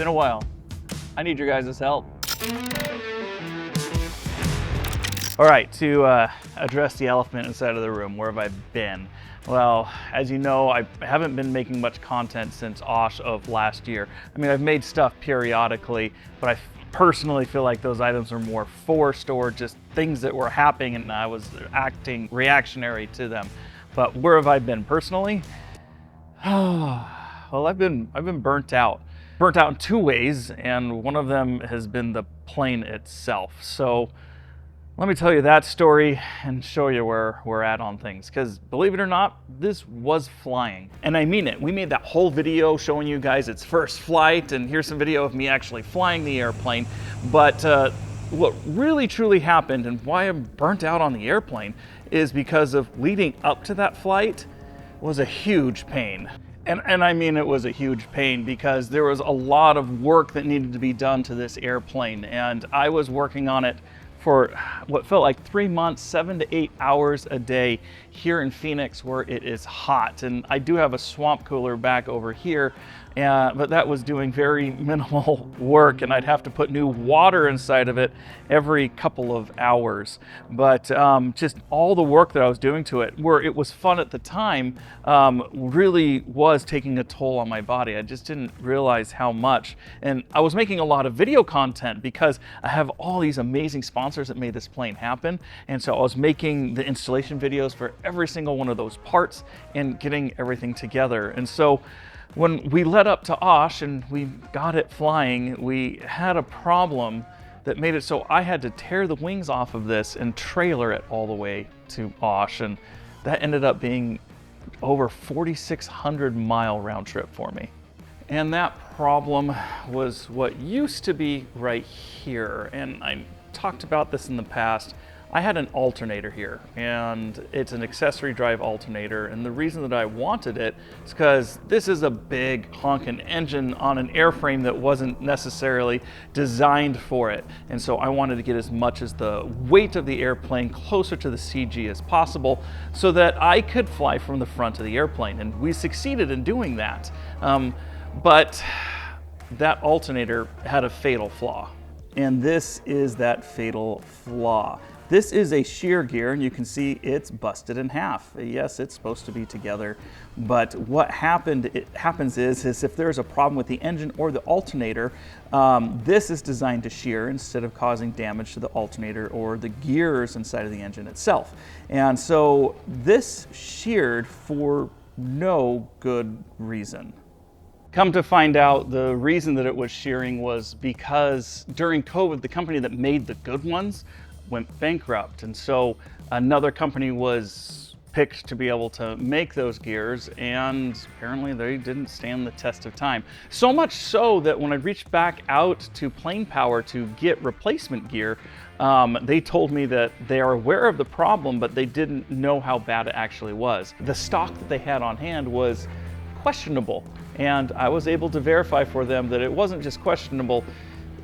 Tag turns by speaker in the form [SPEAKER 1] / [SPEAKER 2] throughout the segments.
[SPEAKER 1] been a while. I need your guys' help. All right, to address the elephant inside of the room, where have I been? Well, as you know, I haven't been making much content since OSH of last year. I mean, I've made stuff periodically, but I personally feel like those items are more forced or just things that were happening and I was acting reactionary to them. But where have I been personally? Well, I've been burnt out. Burnt out in two ways, and one of them has been the plane itself. So let me tell you that story and show you where we're at on things. Because believe it or not, this was flying. And I mean it. We made that whole video showing you guys its first flight, and here's some video of me actually flying the airplane. But what really truly happened and why I'm burnt out on the airplane is because of leading up to that flight was a huge pain. And I mean it was a huge pain because there was a lot of work that needed to be done to this airplane, and I was working on it for what felt like 3 months, 7 to 8 hours a day here in Phoenix where it is hot. And I do have a swamp cooler back over here, but that was doing very minimal work, and I'd have to put new water inside of it every couple of hours. But just all the work that I was doing to it, where it was fun at the time, really was taking a toll on my body. I just didn't realize how much. And I was making a lot of video content because I have all these amazing sponsors that made this plane happen. And so I was making the installation videos for every single one of those parts and getting everything together. And so when we led up to OSH and we got it flying, we had a problem that made it so I had to tear the wings off of this and trailer it all the way to OSH. And that ended up being over 4,600 mile round trip for me. And that problem was what used to be right here. And I talked about this in the past. I had an alternator here, and it's an accessory drive alternator, and the reason that I wanted it is because this is a big honking engine on an airframe that wasn't necessarily designed for it, and so I wanted to get as much as the weight of the airplane closer to the CG as possible so that I could fly from the front of the airplane, and we succeeded in doing that. But that alternator had a fatal flaw, and this is that fatal flaw. This is a shear gear, and you can see it's busted in half. Yes, it's supposed to be together, but what happens is if there's a problem with the engine or the alternator, this is designed to shear instead of causing damage to the alternator or the gears inside of the engine itself. And so this sheared for no good reason. Come to find out, the reason that it was shearing was because during COVID, the company that made the good ones went bankrupt, and so another company was picked to be able to make those gears, and apparently they didn't stand the test of time. So much so that when I reached back out to Plane Power to get replacement gear, they told me that they are aware of the problem, but they didn't know how bad it actually was. The stock that they had on hand was questionable, and I was able to verify for them that it wasn't just questionable,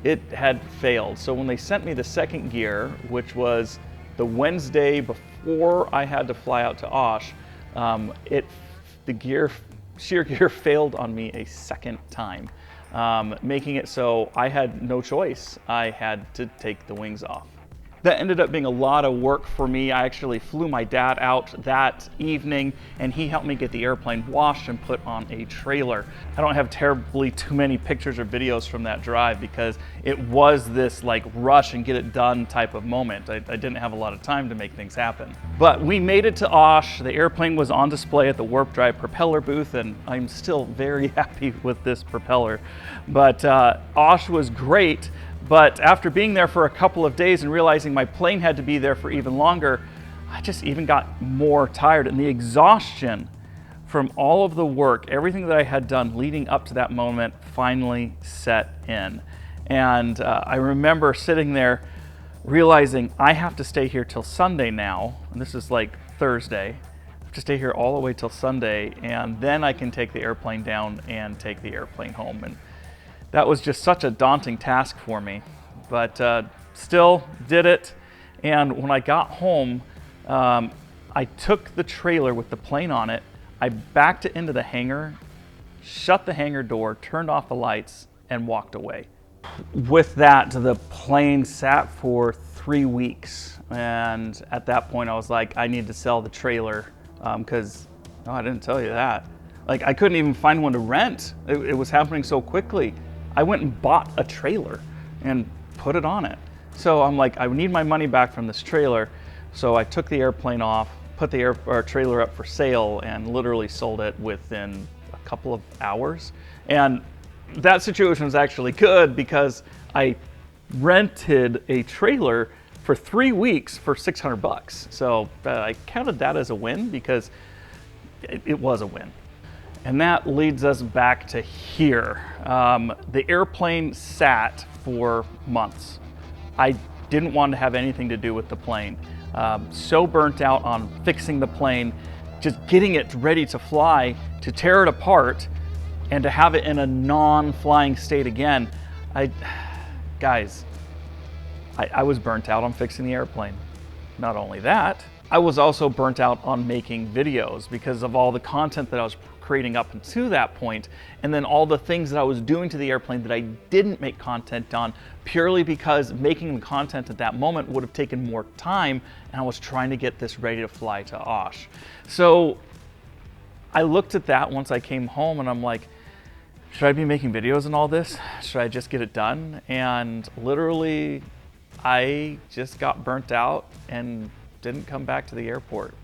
[SPEAKER 1] it had failed. So when they sent me the second gear, which was the Wednesday before I had to fly out to OSH, the shear gear failed on me a second time, making it so I had no choice. I had to take the wings off. That ended up being a lot of work for me. I actually flew my dad out that evening, and he helped me get the airplane washed and put on a trailer. I don't have terribly too many pictures or videos from that drive because it was this like rush and get it done type of moment. I didn't have a lot of time to make things happen. But we made it to OSH. The airplane was on display at the Warp Drive propeller booth, and I'm still very happy with this propeller. But OSH was great. But after being there for a couple of days and realizing my plane had to be there for even longer, I just even got more tired, and the exhaustion from all of the work, everything that I had done leading up to that moment finally set in. And I remember sitting there realizing I have to stay here till Sunday now, and this is like Thursday. I have to stay here all the way till Sunday, and then I can take the airplane down and take the airplane home. And that was just such a daunting task for me, but still did it. And when I got home, I took the trailer with the plane on it, I backed it into the hangar, shut the hangar door, turned off the lights, and walked away. With that, the plane sat for 3 weeks. And at that point I was like, I need to sell the trailer because, no, I didn't tell you that. Like, I couldn't even find one to rent. It was happening so quickly. I went and bought a trailer and put it on it. So I'm like, I need my money back from this trailer. So I took the airplane off, put the trailer up for sale, and literally sold it within a couple of hours. And that situation was actually good because I rented a trailer for 3 weeks for $600. So I counted that as a win because it was a win. And that leads us back to here. The airplane sat for months. I didn't want to have anything to do with the plane. So burnt out on fixing the plane, just getting it ready to fly, to tear it apart, and to have it in a non-flying state again. Guys, I was burnt out on fixing the airplane. Not only that, I was also burnt out on making videos because of all the content that I was creating up until that point, and then all the things that I was doing to the airplane that I didn't make content on purely because making the content at that moment would have taken more time, and I was trying to get this ready to fly to Osh. So I looked at that once I came home and I'm like, should I be making videos and all this? Should I just get it done? And literally I just got burnt out and didn't come back to the airport.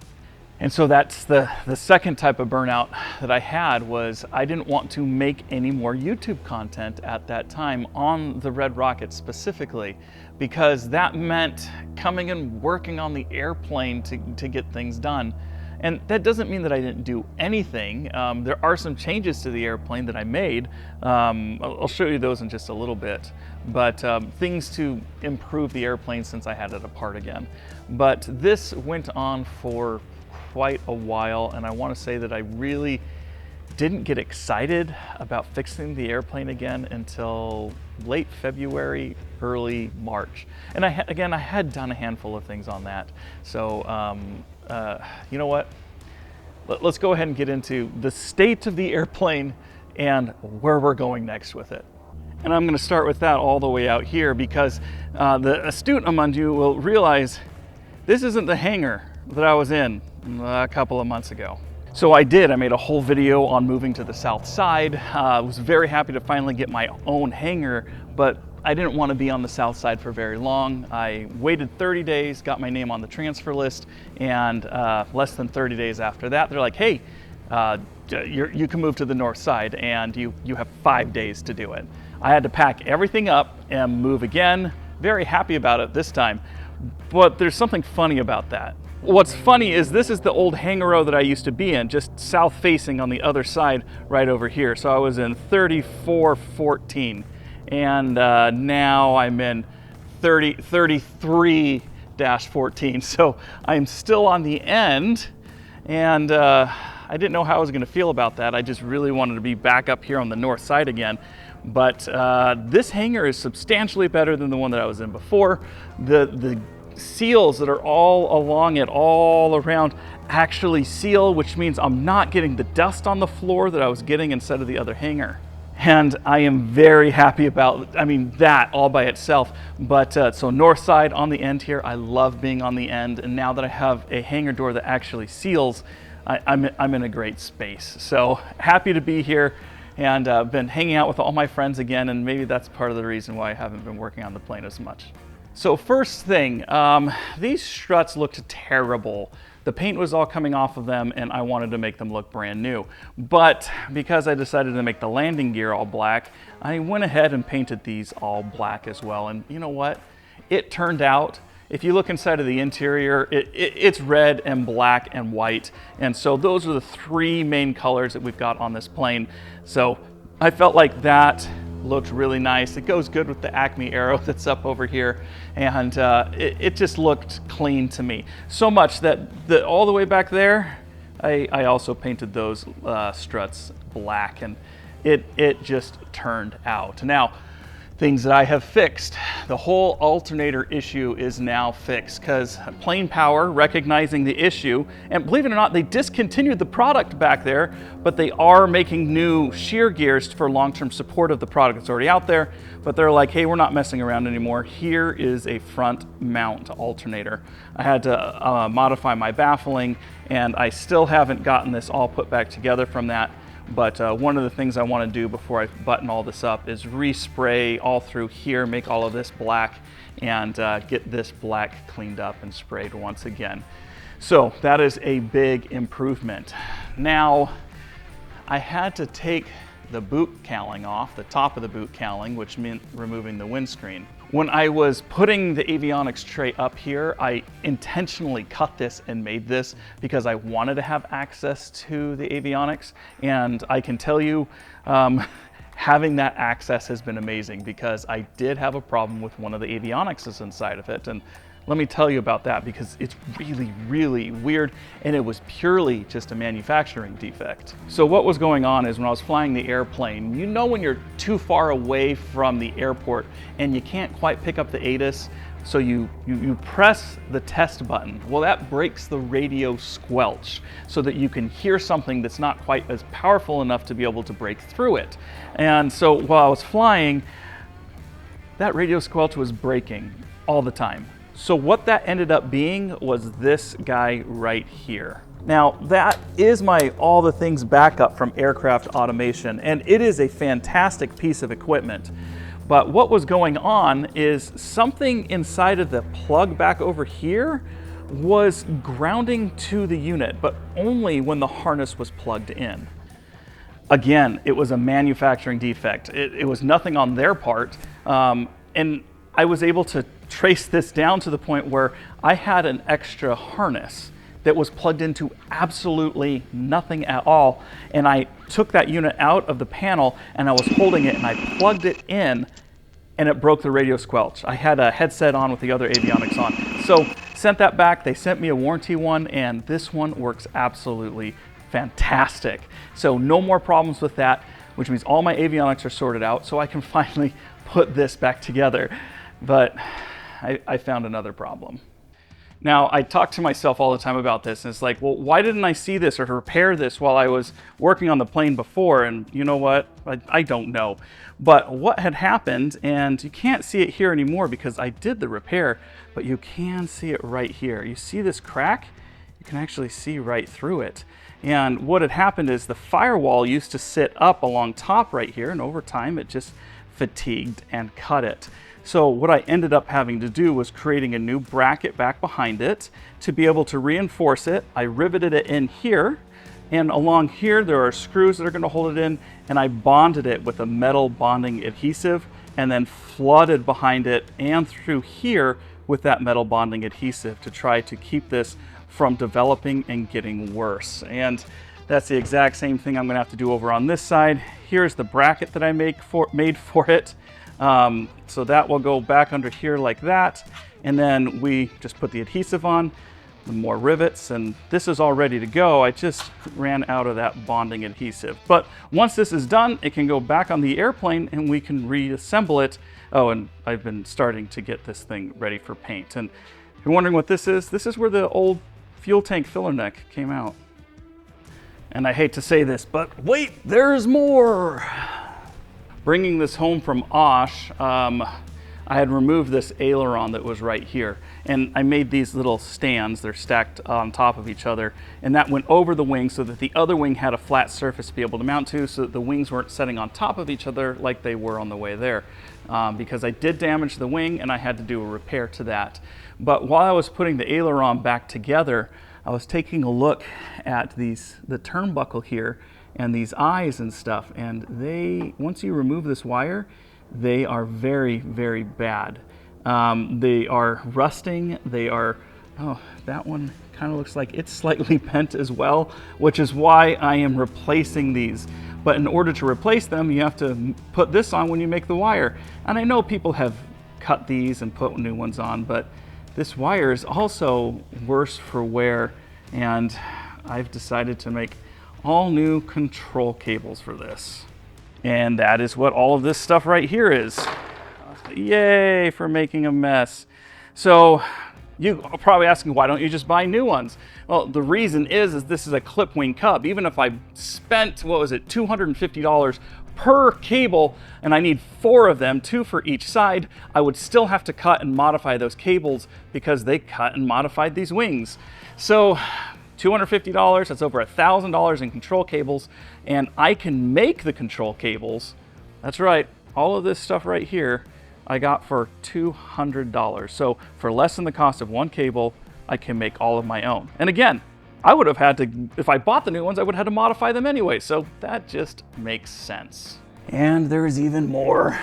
[SPEAKER 1] And so that's the second type of burnout that I had, was I didn't want to make any more YouTube content at that time on the Red Rocket specifically, because that meant coming and working on the airplane to get things done. And that doesn't mean that I didn't do anything. There are some changes to the airplane that I made. I'll show you those in just a little bit. But things to improve the airplane since I had it apart again. But this went on for quite a while, and I want to say that I really didn't get excited about fixing the airplane again until late February, early March. And I had done a handful of things on that. So you know what? Let's go ahead and get into the state of the airplane and where we're going next with it. And I'm going to start with that all the way out here, because the astute among you will realize this isn't the hangar that I was in a couple of months ago. So I made a whole video on moving to the south side. I was very happy to finally get my own hangar, but I didn't want to be on the south side for very long. I waited 30 days, got my name on the transfer list, and less than 30 days after that, they're like, hey, you can move to the north side, and you have 5 days to do it. I had to pack everything up and move again. Very happy about it this time, but there's something funny about that. What's funny is this is the old hangar that I used to be in, just south facing on the other side right over here. So I was in 3414, and now I'm in 33-14. So I'm still on the end, and I didn't know how I was going to feel about that. I just really wanted to be back up here on the north side again. But this hangar is substantially better than the one that I was in before. The seals that are all along it, all around, actually seal, which means I'm not getting the dust on the floor that I was getting inside of the other hangar. And I am very happy about, that all by itself. But so north side on the end here, I love being on the end. And now that I have a hangar door that actually seals, I'm in a great space. So happy to be here, and been hanging out with all my friends again. And maybe that's part of the reason why I haven't been working on the plane as much. So first thing, these struts looked terrible. The paint was all coming off of them, and I wanted to make them look brand new. But because I decided to make the landing gear all black, I went ahead and painted these all black as well. And you know what? It turned out, if you look inside of the interior, it's red and black and white. And so those are the three main colors that we've got on this plane. So I felt like that looked really nice. It goes good with the Acme arrow that's up over here, and it just looked clean to me. So much that all the way back there, I also painted those struts black, and it just turned out. Now, Things that I have fixed. The whole alternator issue is now fixed because Plane Power, recognizing the issue, and believe it or not, they discontinued the product back there, but they are making new shear gears for long-term support of the product that's already out there. But they're like, hey, we're not messing around anymore. Here is a front mount alternator. I had to modify my baffling, and I still haven't gotten this all put back together from that. But one of the things I want to do before I button all this up is respray all through here, make all of this black, and get this black cleaned up and sprayed once again. So that is a big improvement. Now, I had to take the boot cowling off, the top of the boot cowling, which meant removing the windscreen. When I was putting the avionics tray up here, I intentionally cut this and made this because I wanted to have access to the avionics. And I can tell you, having that access has been amazing because I did have a problem with one of the avionics that's inside of it. And let me tell you about that because it's really, really weird, and it was purely just a manufacturing defect. So what was going on is when I was flying the airplane, you know when you're too far away from the airport and you can't quite pick up the ATIS, so you press the test button. Well, that breaks the radio squelch so that you can hear something that's not quite as powerful enough to be able to break through it. And so while I was flying, that radio squelch was breaking all the time. So what that ended up being was this guy right here. Now that is my all the things backup from Aircraft Automation, and it is a fantastic piece of equipment. But what was going on is something inside of the plug back over here was grounding to the unit, but only when the harness was plugged in. Again, it was a manufacturing defect. It was nothing on their part. And I was able to trace this down to the point where I had an extra harness that was plugged into absolutely nothing at all. And I took that unit out of the panel and I was holding it and I plugged it in and it broke the radio squelch. I had a headset on with the other avionics on. So sent that back, they sent me a warranty one, and this one works absolutely fantastic. So no more problems with that, which means all my avionics are sorted out so I can finally put this back together. But I found another problem. Now, I talk to myself all the time about this, and it's like, well, why didn't I see this or repair this while I was working on the plane before? And you know what? I don't know. But what had happened, and you can't see it here anymore because I did the repair, but you can see it right here. You see this crack? You can actually see right through it. And what had happened is the firewall used to sit up along top right here, and over time it just fatigued and cut it. So what I ended up having to do was creating a new bracket back behind it to be able to reinforce it. I riveted it in here, and along here there are screws that are going to hold it in, and I bonded it with a metal bonding adhesive and then flooded behind it and through here with that metal bonding adhesive to try to keep this from developing and getting worse. And that's the exact same thing I'm going to have to do over on this side. Here's the bracket that I made for it. So that will go back under here like that, and then we just put the adhesive on, the more rivets, and this is all ready to go. I just ran out of that bonding adhesive. But once this is done, it can go back on the airplane and we can reassemble it. Oh, and I've been starting to get this thing ready for paint. And if you're wondering what this is where the old fuel tank filler neck came out. And I hate to say this, but wait, there's more. Bringing this home from Osh, I had removed this aileron that was right here, and I made these little stands. They're stacked on top of each other, and that went over the wing so that the other wing had a flat surface to be able to mount to, so that the wings weren't setting on top of each other like they were on the way there. Because I did damage the wing and I had to do a repair to that. But while I was putting the aileron back together, I was taking a look at the turnbuckle here and these eyes and stuff, and once you remove this wire, they are very, very bad. They are rusting. Oh, that one kind of looks like it's slightly bent as well, which is why I am replacing these. But in order to replace them, you have to put this on when you make the wire. And I know people have cut these and put new ones on, but this wire is also worse for wear, and I've decided to make all new control cables for this. And that is what all of this stuff right here is. Yay for making a mess. So you are probably asking, why don't you just buy new ones? Well, the reason is this is a clip wing cub. Even if I spent, what was it, $250 per cable, and I need 4 of them, 2 for each side, I would still have to cut and modify those cables because they cut and modified these wings. So $250, that's over $1,000 in control cables, and I can make the control cables. That's right, all of this stuff right here I got for $200. So for less than the cost of one cable, I can make all of my own. And again, I would have had to, if I bought the new ones, I would have had to modify them anyway. So that just makes sense. And there's even more.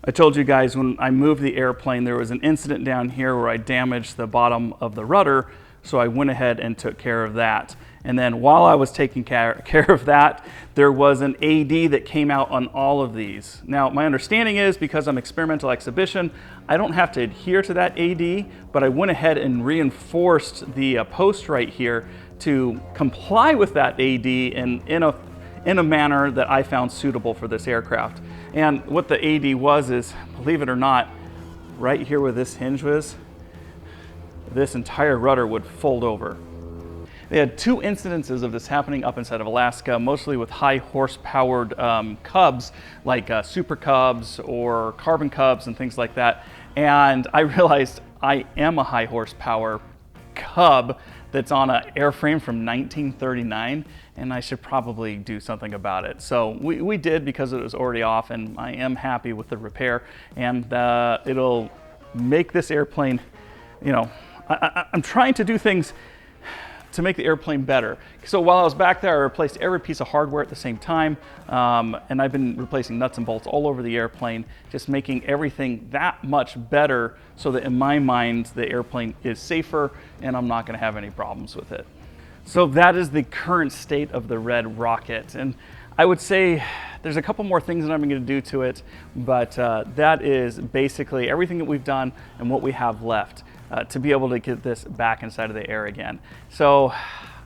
[SPEAKER 1] I told you guys when I moved the airplane, there was an incident down here where I damaged the bottom of the rudder. So I went ahead and took care of that. And then while I was taking care of that, there was an AD that came out on all of these. Now, my understanding is because I'm experimental exhibition, I don't have to adhere to that AD, but I went ahead and reinforced the post right here to comply with that AD in a manner that I found suitable for this aircraft. And what the AD was is, believe it or not, right here where this hinge was, this entire rudder would fold over. They had 2 incidences of this happening up inside of Alaska, mostly with high horsepowered cubs, like Super Cubs or Carbon Cubs and things like that. And I realized I am a high horsepower Cub that's on an airframe from 1939, and I should probably do something about it. So we did, because it was already off, and I am happy with the repair, and it'll make this airplane, you know, I'm trying to do things to make the airplane better. So while I was back there, I replaced every piece of hardware at the same time, and I've been replacing nuts and bolts all over the airplane, just making everything that much better so that in my mind, the airplane is safer and I'm not gonna have any problems with it. So that is the current state of the Red Rocket. And I would say there's a couple more things that I'm gonna do to it, but that is basically everything that we've done and what we have left. To be able to get this back inside of the air again. So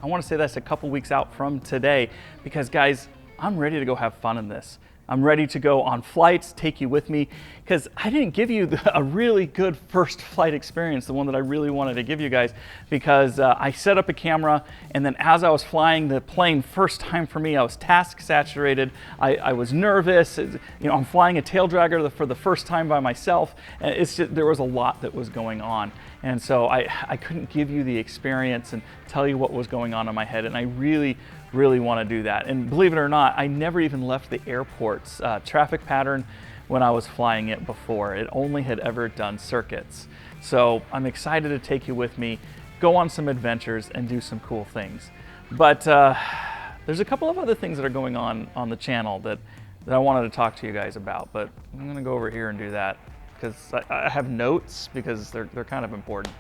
[SPEAKER 1] I want to say that's a couple weeks out from today, because guys, I'm ready to go have fun in this. I'm ready to go on flights, take you with me, because I didn't give you a really good first flight experience, the one that I really wanted to give you guys, because I set up a camera, and then as I was flying the plane, first time for me, I was task saturated. I was nervous. You know, I'm flying a tail dragger for the first time by myself, and it's just, there was a lot that was going on. And so I couldn't give you the experience and tell you what was going on in my head, and I really want to do that. And believe it or not, I never even left the airport's traffic pattern when I was flying it before. It only had ever done circuits. So I'm excited to take you with me, go on some adventures, and do some cool things. But there's a couple of other things that are going on the channel that I wanted to talk to you guys about, but I'm going to go over here and do that, because I have notes, because they're kind of important.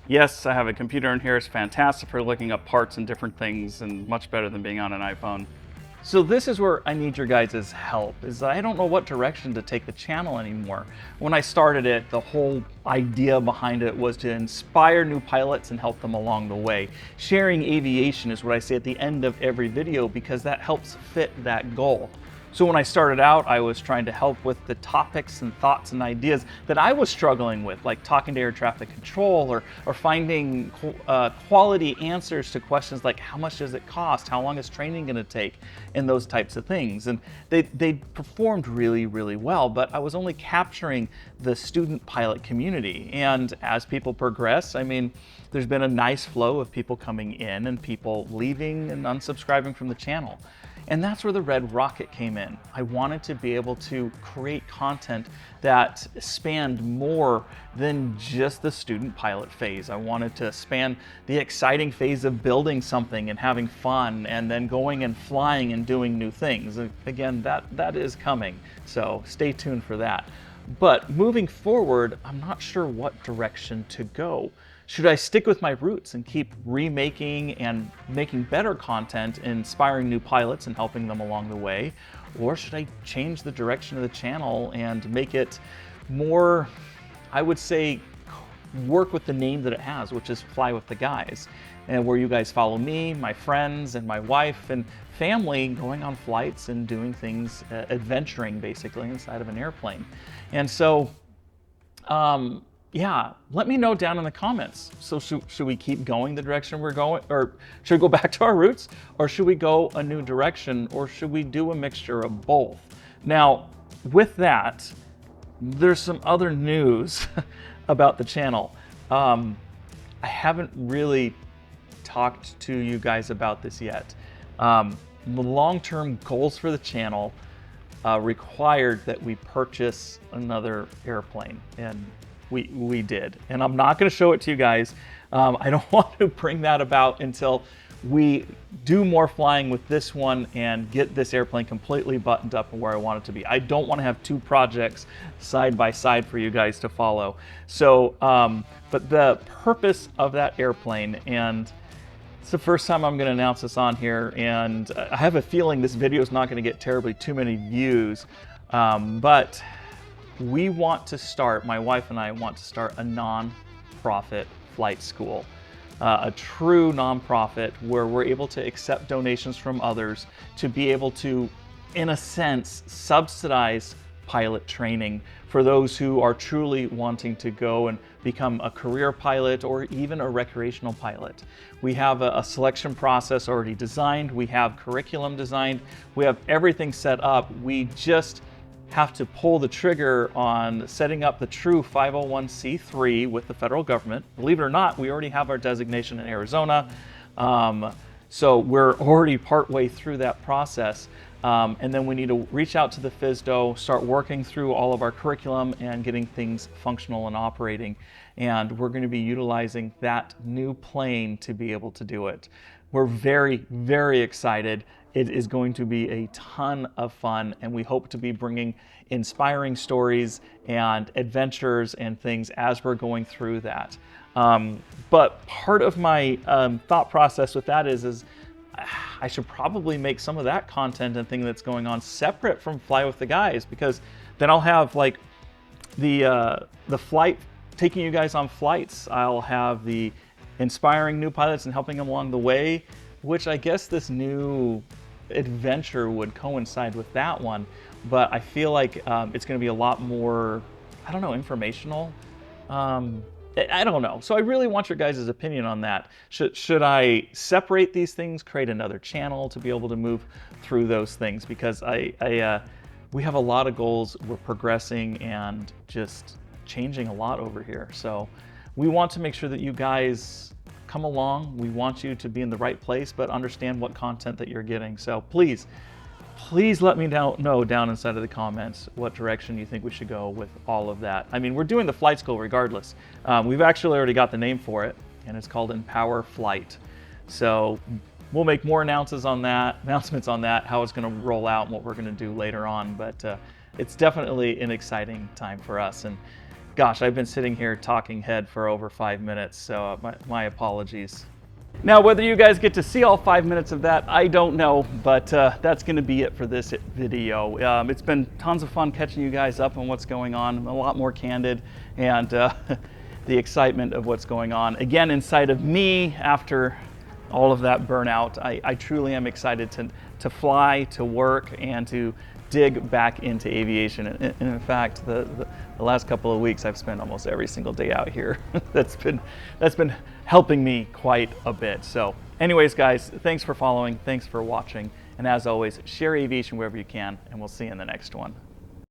[SPEAKER 1] Yes, I have a computer in here. It's fantastic for looking up parts and different things, and much better than being on an iPhone. So this is where I need your guys' help, is I don't know what direction to take the channel anymore. When I started it, the whole idea behind it was to inspire new pilots and help them along the way. Sharing aviation is what I say at the end of every video, because that helps fit that goal. So when I started out, I was trying to help with the topics and thoughts and ideas that I was struggling with, like talking to air traffic control, or finding quality answers to questions like how much does it cost, how long is training going to take, and those types of things. And they performed really well, but I was only capturing the student pilot community. And as people progress, I mean, there's been a nice flow of people coming in and people leaving and unsubscribing from the channel. And that's where the Red Rocket came in. I wanted to be able to create content that spanned more than just the student pilot phase. I wanted to span the exciting phase of building something and having fun, and then going and flying and doing new things. Again, that is coming, so stay tuned for that. But moving forward, I'm not sure what direction to go. Should I stick with my roots and keep remaking and making better content, inspiring new pilots and helping them along the way? Or should I change the direction of the channel and make it more, I would say, work with the name that it has, which is Fly with the Guys, and where you guys follow me, my friends, and my wife and family going on flights and doing things, adventuring basically inside of an airplane. And so Yeah, let me know down in the comments. So should we keep going the direction we're going, or should we go back to our roots, or should we go a new direction, or should we do a mixture of both? Now, with that, there's some other news about the channel. I haven't really talked to you guys about this yet. The long-term goals for the channel required that we purchase another airplane, and we did. And I'm not going to show it to you guys. I don't want to bring that about until we do more flying with this one and get this airplane completely buttoned up and where I want it to be. I don't want to have two projects side by side for you guys to follow. So, but the purpose of that airplane, and it's the first time I'm going to announce this on here, and I have a feeling this video is not going to get terribly too many views, but we want to start, my wife and I want to start a non-profit flight school. A true nonprofit where we're able to accept donations from others to be able to, in a sense, subsidize pilot training for those who are truly wanting to go and become a career pilot or even a recreational pilot. We have a selection process already designed. We have curriculum designed. We have everything set up. We just have to pull the trigger on setting up the true 501c3 with the federal government. Believe it or not, we already have our designation in Arizona. So we're already partway through that process. And then we need to reach out to the FSDO, start working through all of our curriculum and getting things functional and operating. And we're going to be utilizing that new plane to be able to do it. We're very, very excited. It is going to be a ton of fun, and we hope to be bringing inspiring stories and adventures and things as we're going through that. But part of my thought process with that is I should probably make some of that content and thing that's going on separate from Fly with the Guys, because then I'll have like the flight, taking you guys on flights. I'll have the inspiring new pilots and helping them along the way, which I guess this new adventure would coincide with that one. But I feel like it's going to be a lot more, I don't know, informational. I don't know. So I really want your guys' opinion on that. Should I separate these things, create another channel to be able to move through those things? Because we have a lot of goals. We're progressing and just changing a lot over here. So we want to make sure that you guys come along. We want you to be in the right place, but understand what content that you're getting. So please let me know down inside of the comments what direction you think we should go with all of that. I mean, we're doing the flight school regardless. We've actually already got the name for it, and it's called Empower Flight. So we'll make more announcements on that, how it's going to roll out and what we're going to do later on. But it's definitely an exciting time for us. And gosh, I've been sitting here talking head for over 5 minutes, so my apologies. Now, whether you guys get to see all 5 minutes of that, I don't know, but that's going to be it for this video. It's been tons of fun catching you guys up on what's going on. I'm a lot more candid, and the excitement of what's going on. Again, inside of me, after all of that burnout, I truly am excited to fly, to work, and to dig back into aviation. And in fact, the last couple of weeks I've spent almost every single day out here. That's been helping me quite a bit. So anyways, guys, thanks for following, thanks for watching, and as always, share aviation wherever you can, and we'll see you in the next one.